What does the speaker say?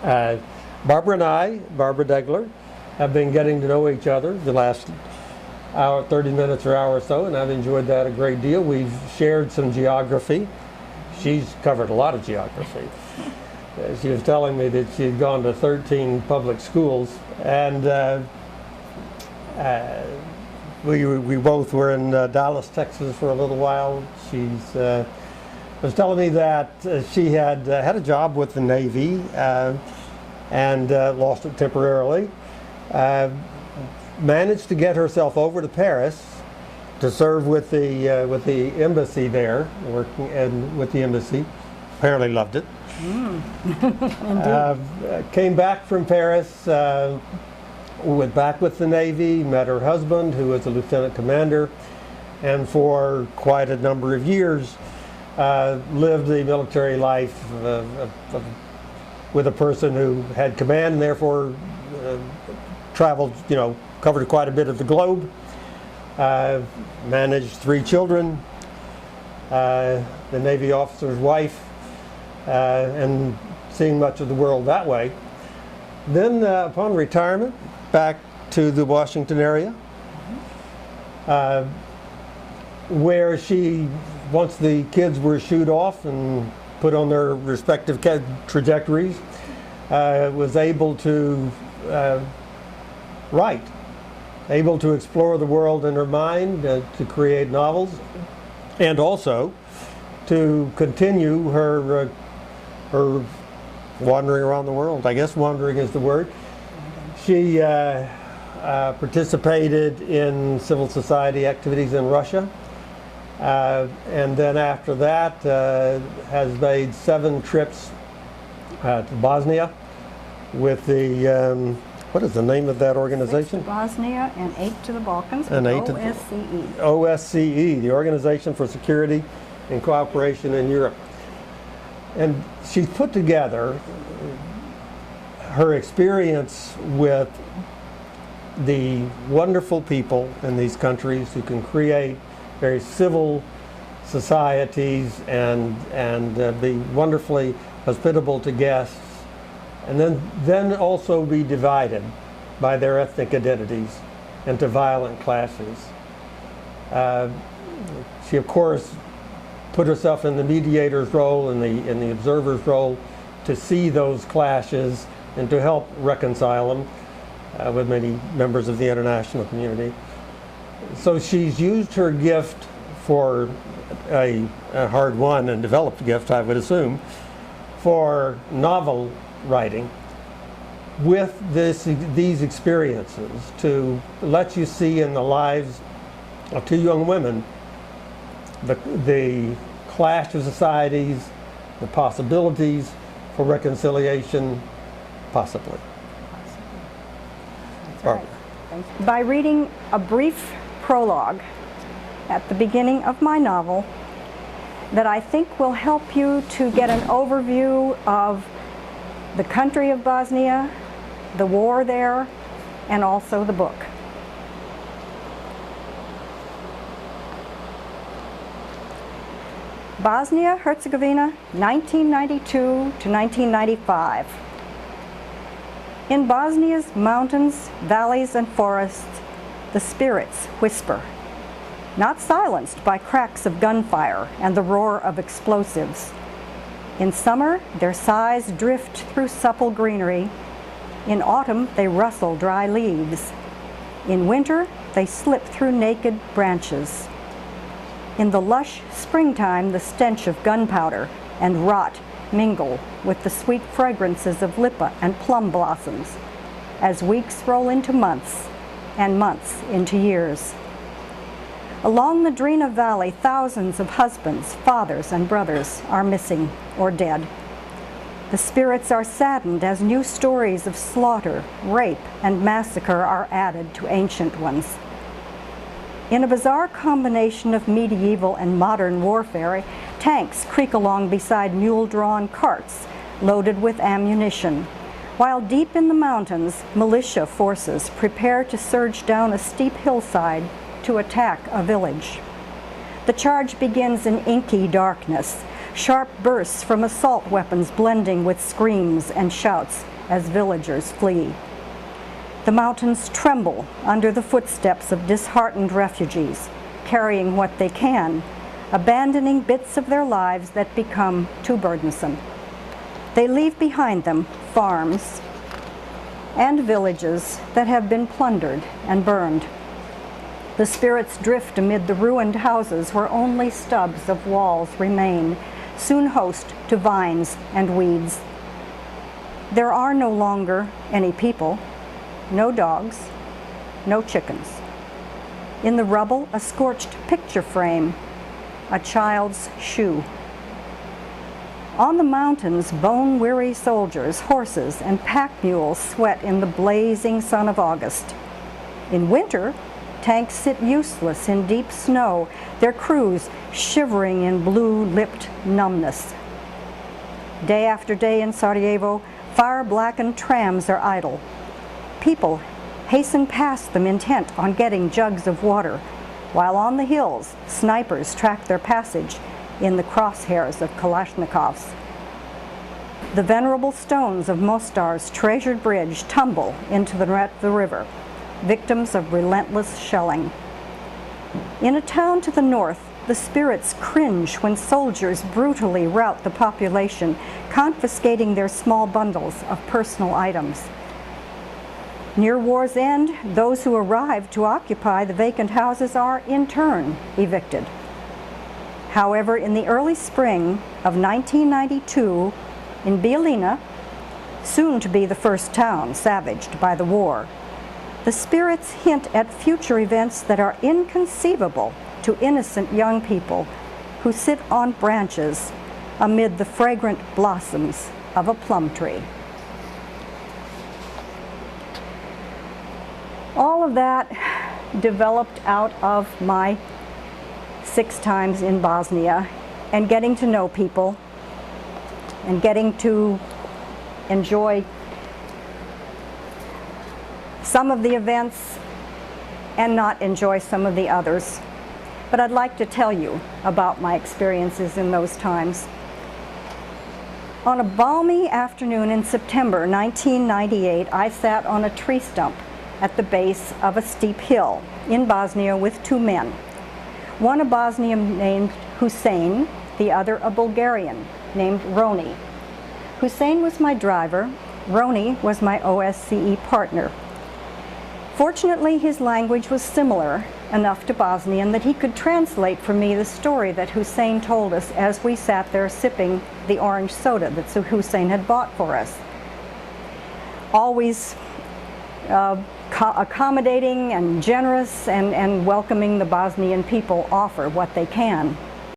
Barbara and I, Barbara Degler, have been getting to know each other the last hour, 30 minutes or hour or so, and I've enjoyed that a great deal. We've shared some geography. She's covered a lot of geography. She was telling me that she had gone to 13 public schools, and we both were in Dallas, Texas for a little while. She's was telling me that she had had a job with the Navy and lost it temporarily. Managed to get herself over to Paris to serve with the embassy there, working with the embassy. Apparently loved it. Came back from Paris, went back with the Navy, met her husband, who was a lieutenant commander, and for quite a number of years lived the military life with a person who had command and therefore traveled, covered quite a bit of the globe, managed 3 children, the Navy officer's wife, and seeing much of the world that way. Then upon retirement, back to the Washington area, where she, once the kids were shooed off and put on their respective trajectories, was able to write, able to explore the world in her mind, to create novels, and also to continue her wandering around the world. I guess wandering is the word. She participated in civil society activities in Russia, and then after that has made 7 trips to Bosnia with the what is the name of that organization? 6 to Bosnia and 8 to the Balkans. And 8 OSCE. OSCE, the Organization for Security and Cooperation in Europe. And she's put together her experience with the wonderful people in these countries who can create very civil societies and be wonderfully hospitable to guests, and then also be divided by their ethnic identities into violent clashes. She, of course, put herself in the mediator's role and the observer's role to see those clashes and to help reconcile them with many members of the international community. So she's used her gift for a hard-won and developed gift, I would assume, for novel writing with these experiences to let you see in the lives of 2 young women the clash of societies, the possibilities for reconciliation, possibly. That's right. By reading a brief prologue at the beginning of my novel that I think will help you to get an overview of the country of Bosnia, the war there, and also the book. Bosnia-Herzegovina, 1992 to 1995. In Bosnia's mountains, valleys, and forests, the spirits whisper, not silenced by cracks of gunfire and the roar of explosives. In summer, their sighs drift through supple greenery. In autumn, they rustle dry leaves. In winter, they slip through naked branches. In the lush springtime, the stench of gunpowder and rot mingle with the sweet fragrances of lipa and plum blossoms as weeks roll into months and months into years. Along the Drina Valley, thousands of husbands, fathers, and brothers are missing or dead. The spirits are saddened as new stories of slaughter, rape, and massacre are added to ancient ones. In a bizarre combination of medieval and modern warfare, tanks creak along beside mule-drawn carts loaded with ammunition, while deep in the mountains, militia forces prepare to surge down a steep hillside to attack a village. The charge begins in inky darkness, sharp bursts from assault weapons blending with screams and shouts as villagers flee. The mountains tremble under the footsteps of disheartened refugees, carrying what they can, abandoning bits of their lives that become too burdensome. They leave behind them farms and villages that have been plundered and burned. The spirits drift amid the ruined houses where only stubs of walls remain, soon host to vines and weeds. There are no longer any people, no dogs, no chickens. In the rubble, a scorched picture frame, a child's shoe. On the mountains, bone-weary soldiers, horses, and pack mules sweat in the blazing sun of August. In winter, tanks sit useless in deep snow, their crews shivering in blue-lipped numbness. Day after day in Sarajevo, fire-blackened trams are idle. People hasten past them intent on getting jugs of water, while on the hills, snipers track their passage in the crosshairs of Kalashnikovs. The venerable stones of Mostar's treasured bridge tumble into the river, victims of relentless shelling. In a town to the north, the spirits cringe when soldiers brutally rout the population, confiscating their small bundles of personal items. Near war's end, those who arrive to occupy the vacant houses are, in turn, evicted. However, in the early spring of 1992, in Bielina, soon to be the first town savaged by the war, the spirits hint at future events that are inconceivable to innocent young people who sit on branches amid the fragrant blossoms of a plum tree. All of that developed out of my 6 times in Bosnia and getting to know people and getting to enjoy some of the events and not enjoy some of the others. But I'd like to tell you about my experiences in those times. On a balmy afternoon in September 1998, I sat on a tree stump at the base of a steep hill in Bosnia with 2 men. One a Bosnian named Hussein, the other a Bulgarian named Roni. Hussein was my driver, Roni was my OSCE partner. Fortunately, his language was similar enough to Bosnian that he could translate for me the story that Hussein told us as we sat there sipping the orange soda that Hussein had bought for us. Always accommodating and generous and welcoming the Bosnian people offer what they can.